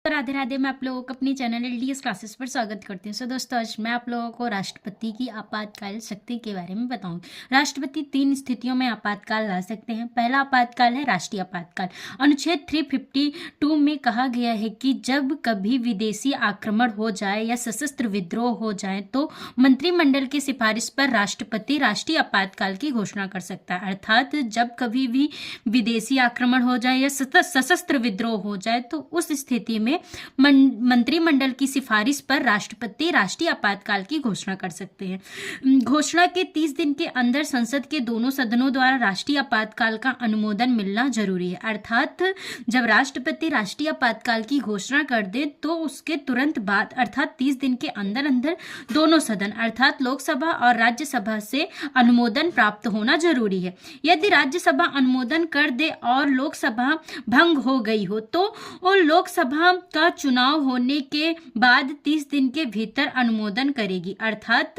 नमस्कार, राधे राधे। मैं आप लोगों को अपनी चैनल एलडीएस क्लासेस पर स्वागत करती हूँ। सो दोस्तों, आज मैं आप लोगों को राष्ट्रपति की आपातकाल शक्ति के बारे में बताऊँ। राष्ट्रपति 3 स्थितियों में आपातकाल ला सकते हैं। पहला आपातकाल है राष्ट्रीय आपातकाल। अनुच्छेद 352 में कहा गया है कि जब कभी विदेशी आक्रमण हो जाए या सशस्त्र विद्रोह हो जाए तो मंत्रिमंडल की सिफारिश पर राष्ट्रपति राष्ट्रीय आपातकाल की घोषणा कर सकता है। अर्थात जब कभी भी विदेशी आक्रमण हो जाए या सशस्त्र विद्रोह हो जाए तो उस स्थिति में मंत्रिमंडल की सिफारिश पर राष्ट्रपति राष्ट्रीय आपातकाल की घोषणा कर सकते हैं। घोषणा के 30 दिन के अंदर संसद के दोनों सदनों द्वारा राष्ट्रीय आपातकाल का अनुमोदन मिलना जरूरी है। अर्थात जब राष्ट्रपति राष्ट्रीय आपातकाल की घोषणा कर दे तो उसके तुरंत बाद अर्थात 30 दिन के अंदर अंदर दोनों सदन अर्थात लोकसभा और राज्यसभा से अनुमोदन प्राप्त होना जरूरी है। यदि राज्यसभा अनुमोदन कर दे और लोकसभा भंग हो गई हो तो लोकसभा का चुनाव होने के बाद 30 दिन के भीतर अनुमोदन करेगी। अर्थात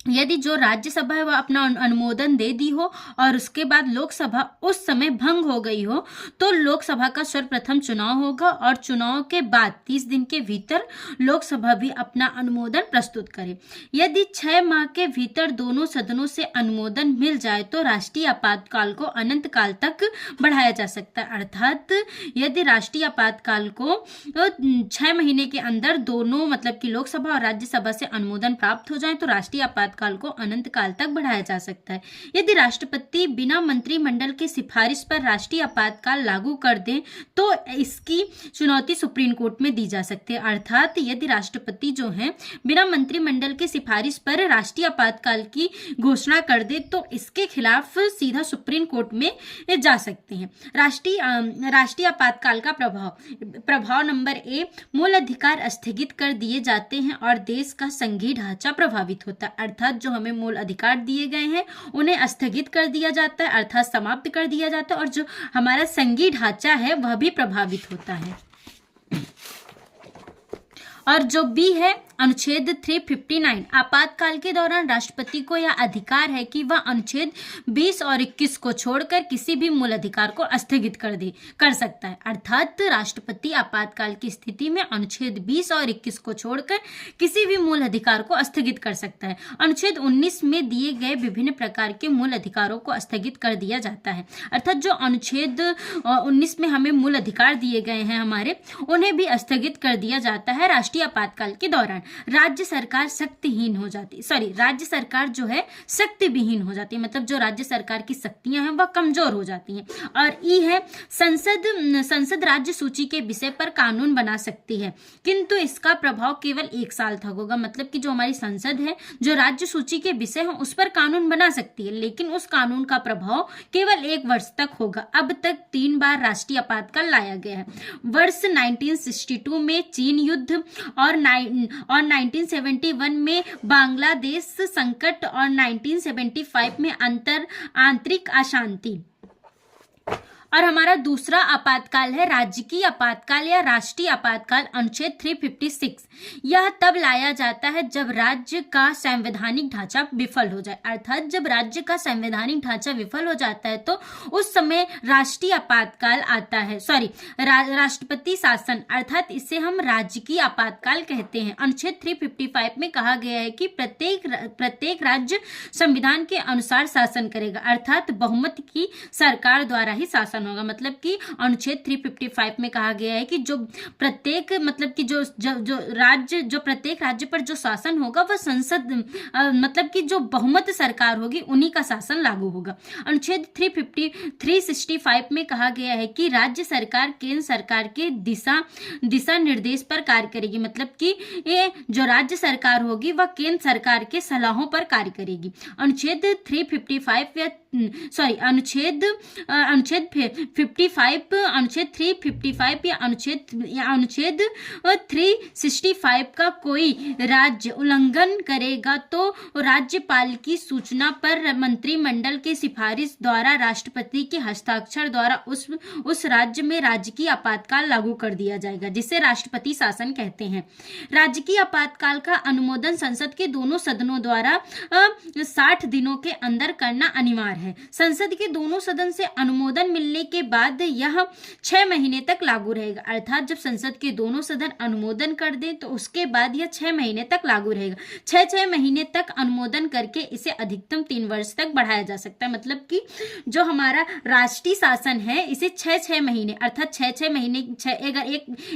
यदि जो राज्यसभा है वह अपना अनुमोदन दे दी हो और उसके बाद लोकसभा उस समय भंग हो गई हो तो लोकसभा का सर्वप्रथम चुनाव होगा और चुनाव के बाद 30 दिन के भीतर लोकसभा भी अपना अनुमोदन प्रस्तुत करे। यदि 6 माह के भीतर दोनों सदनों से अनुमोदन मिल जाए तो राष्ट्रीय आपातकाल को अनंत काल तक बढ़ाया जा सकता है। अर्थात यदि राष्ट्रीय आपातकाल को 6 महीने के अंदर दोनों मतलब कि लोकसभा और राज्यसभा से अनुमोदन प्राप्त हो जाए तो राष्ट्रीय आपातकाल को अनंत काल तक बढ़ाया जा सकता है। यदि राष्ट्रपति बिना मंत्रिमंडल की सिफारिश पर राष्ट्रीय आपातकाल लागू कर दें तो इसकी चुनौती सुप्रीम कोर्ट में दी जा सकती है। अर्थात यदि राष्ट्रपति जो है बिना मंत्रिमंडल की सिफारिश पर राष्ट्रीय आपातकाल की घोषणा कर दे तो इसके खिलाफ सीधा सुप्रीम कोर्ट में जा सकते हैं। राष्ट्रीय आपातकाल का प्रभाव नंबर ए, मूल अधिकार स्थगित कर दिए जाते हैं और देश का संघीय ढांचा प्रभावित होता है। अर्थात जो हमें मूल अधिकार दिए गए हैं उन्हें स्थगित कर दिया जाता है अर्थात समाप्त कर दिया जाता है और जो हमारा संघीय ढांचा है वह भी प्रभावित होता है। और जो बी है अनुच्छेद 359, आपातकाल के दौरान राष्ट्रपति को यह अधिकार है कि वह अनुच्छेद 20 और 21 को छोड़कर किसी भी मूल अधिकार को स्थगित कर सकता है। अर्थात राष्ट्रपति आपातकाल की स्थिति में अनुच्छेद 20 और 21 को छोड़कर किसी भी मूल अधिकार को स्थगित कर सकता है। अनुच्छेद 19 में दिए गए विभिन्न प्रकार के मूल अधिकारों को स्थगित कर दिया जाता है। अर्थात जो अनुच्छेद 19 में हमें मूल अधिकार दिए गए हैं हमारे, उन्हें भी स्थगित कर दिया जाता है। राष्ट्रीय आपातकाल के दौरान राज्य सरकार राज्य सरकार जो है शक्ति विहीन हो जाती है, मतलब जो राज्य सरकार की शक्तियां हैं वह कमजोर हो जाती हैं। और ई है संसद राज्य सूची के विषय पर कानून बना सकती है किंतु इसका प्रभाव केवल 1 साल तक होगा। मतलब कि जो हमारी संसद है जो राज्य सूची के विषय है उस पर कानून बना सकती है लेकिन उस कानून का प्रभाव केवल 1 वर्ष तक होगा। अब तक 3 बार राष्ट्रीय आपातकाल लाया गया है। वर्ष 1962 में चीन युद्ध और 1971 में बांग्लादेश संकट और 1975 में आंतरिक अशांति। और हमारा दूसरा आपातकाल है राजकीय आपातकाल या राष्ट्रीय आपातकाल अनुच्छेद 356। यह तब लाया जाता है जब राज्य का संवैधानिक ढांचा विफल हो जाए। अर्थात जब राज्य का संवैधानिक ढांचा विफल हो जाता है तो उस समय राष्ट्रीय आपातकाल आता है। राष्ट्रपति शासन अर्थात इसे हम राजकीय आपातकाल कहते हैं। अनुच्छेद 355 में कहा गया है कि प्रत्येक राज्य संविधान के अनुसार शासन करेगा अर्थात बहुमत की सरकार द्वारा ही शासन होगा। मतलब कि अनुच्छेद 355 में कहा गया है कि जो प्रत्येक मतलब कि जो प्रत्येक राज्य पर जो शासन होगा वह संसद मतलब कि जो बहुमत सरकार होगी उन्हीं का शासन लागू होगा। अनुच्छेद 365 में कहा गया है कि राज्य सरकार केंद्र सरकार के दिशा निर्देश पर कार्य करेगी। मतलब कि ये जो राज्य सरकार होगी वह केंद्र सरकार के सलाहों पर कार्य करेगी। अनुच्छेद 355 या अनुच्छेद 365 का कोई राज्य उल्लंघन करेगा तो राज्यपाल की सूचना पर मंत्रिमंडल के सिफारिश द्वारा राष्ट्रपति के हस्ताक्षर द्वारा उस राज्य में राजकीय आपातकाल लागू कर दिया जाएगा जिसे राष्ट्रपति शासन कहते हैं। राजकीय आपातकाल का अनुमोदन संसद के दोनों सदनों द्वारा 60 दिनों के अंदर करना अनिवार्य है। संसद के दोनों सदन से अनुमोदन मिलने मिलने के बाद यह 6 महीने तक लागू रहेगा। अर्थात जब संसद के दोनों सदन अनुमोदन कर दें तो उसके बाद यह 6 महीने तक लागू रहेगा। 6 महीने तक अनुमोदन करके इसे अधिकतम 3 वर्ष तक बढ़ाया जा सकता है। मतलब कि जो हमारा राष्ट्रीय शासन है इसे 6 महीने अर्थात 6 महीने अगर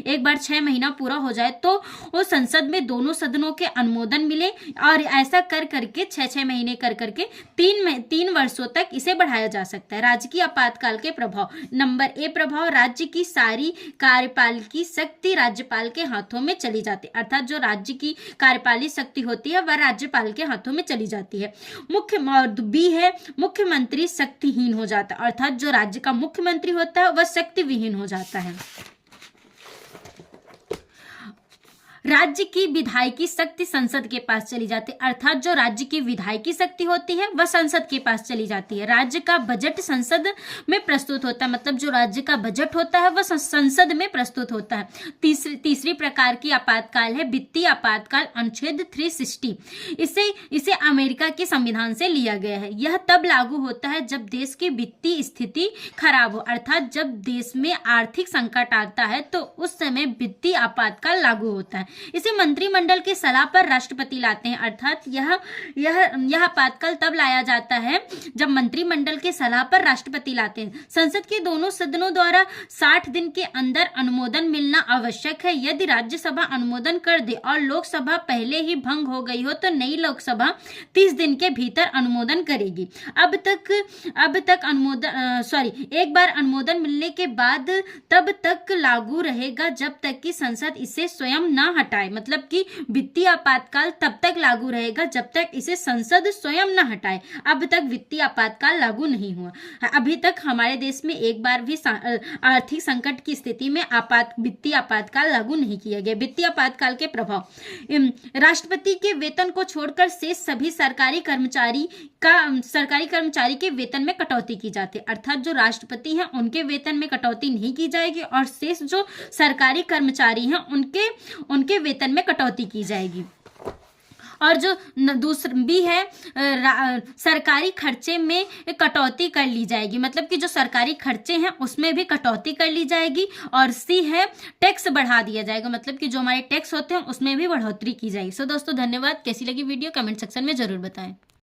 एक बार 6 महीना पूरा हो जाए तो वो संसद में दोनों सदनों के अनुमोदन मिले और ऐसा कर करके 6 महीने कर करके 3 वर्षों तक इसे बढ़ाया जा सकता है। राजकीय आपातकाल के प्रभाव। नंबर ए प्रभाव, राज्य की सारी कार्यपालिकी शक्ति राज्यपाल के हाथों में चली जाती है। अर्थात जो राज्य की कार्यपालिक शक्ति होती है वह राज्यपाल के हाथों में चली जाती है। बी है मुख्यमंत्री शक्तिहीन हो जाता है। अर्थात जो राज्य का मुख्यमंत्री होता है वह शक्ति विहीन हो जाता है। राज्य की विधायकी शक्ति संसद के पास चली जाती है। अर्थात जो राज्य की विधायकी शक्ति होती है वह संसद के पास चली जाती है। राज्य का बजट संसद में प्रस्तुत होता है। मतलब जो राज्य का बजट होता है वह संसद में प्रस्तुत होता है। तीसरी प्रकार की आपातकाल है वित्तीय आपातकाल, अनुच्छेद 360। इसे अमेरिका के संविधान से लिया गया है। यह तब लागू होता है जब देश की वित्तीय स्थिति खराब हो। अर्थात जब देश में आर्थिक संकट आता है तो उस समय वित्तीय आपातकाल लागू होता है। इसे मंत्रिमंडल की सलाह पर राष्ट्रपति लाते हैं। अर्थात यह आपातकाल तब लाया जाता है जब मंत्रिमंडल के सलाह पर राष्ट्रपति लाते हैं। संसद के दोनों सदनों द्वारा 60 दिन के अंदर अनुमोदन मिलना आवश्यक है। यदि राज्यसभा अनुमोदन कर दे और लोकसभा पहले ही भंग हो गई हो तो नई लोकसभा 30 दिन के भीतर अनुमोदन करेगी। अब तक एक बार अनुमोदन मिलने के बाद तब तक लागू रहेगा जब तक कि संसद इसे स्वयं न हटाए। मतलब कि वित्तीय आपातकाल तब तक लागू रहेगा जब तक इसे संसद स्वयं न हटाए। अब तक वित्तीय आपातकाल लागू नहीं हुआ। अभी तक हमारे देश में एक बार भी आर्थिक संकट की स्थिति में वित्तीय आपातकाल लागू नहीं किया गया। वित्तीय आपातकाल के प्रभाव। राष्ट्रपति के वेतन को छोड़कर शेष सभी सरकारी कर्मचारी के वेतन में कटौती की जाती है। अर्थात जो राष्ट्रपति हैं उनके वेतन में कटौती नहीं की जाएगी और शेष जो सरकारी कर्मचारी हैं उनके वेतन में कटौती की जाएगी। और जो दूसरा भी है सरकारी खर्चे में कटौती कर ली जाएगी। मतलब कि जो सरकारी खर्चे हैं उसमें भी कटौती कर ली जाएगी। और सी है टैक्स बढ़ा दिया जाएगा। मतलब कि जो हमारे टैक्स होते हैं उसमें भी बढ़ोतरी की जाएगी। सो दोस्तों धन्यवाद। कैसी लगी वीडियो कमेंट सेक्शन में जरूर बताएं।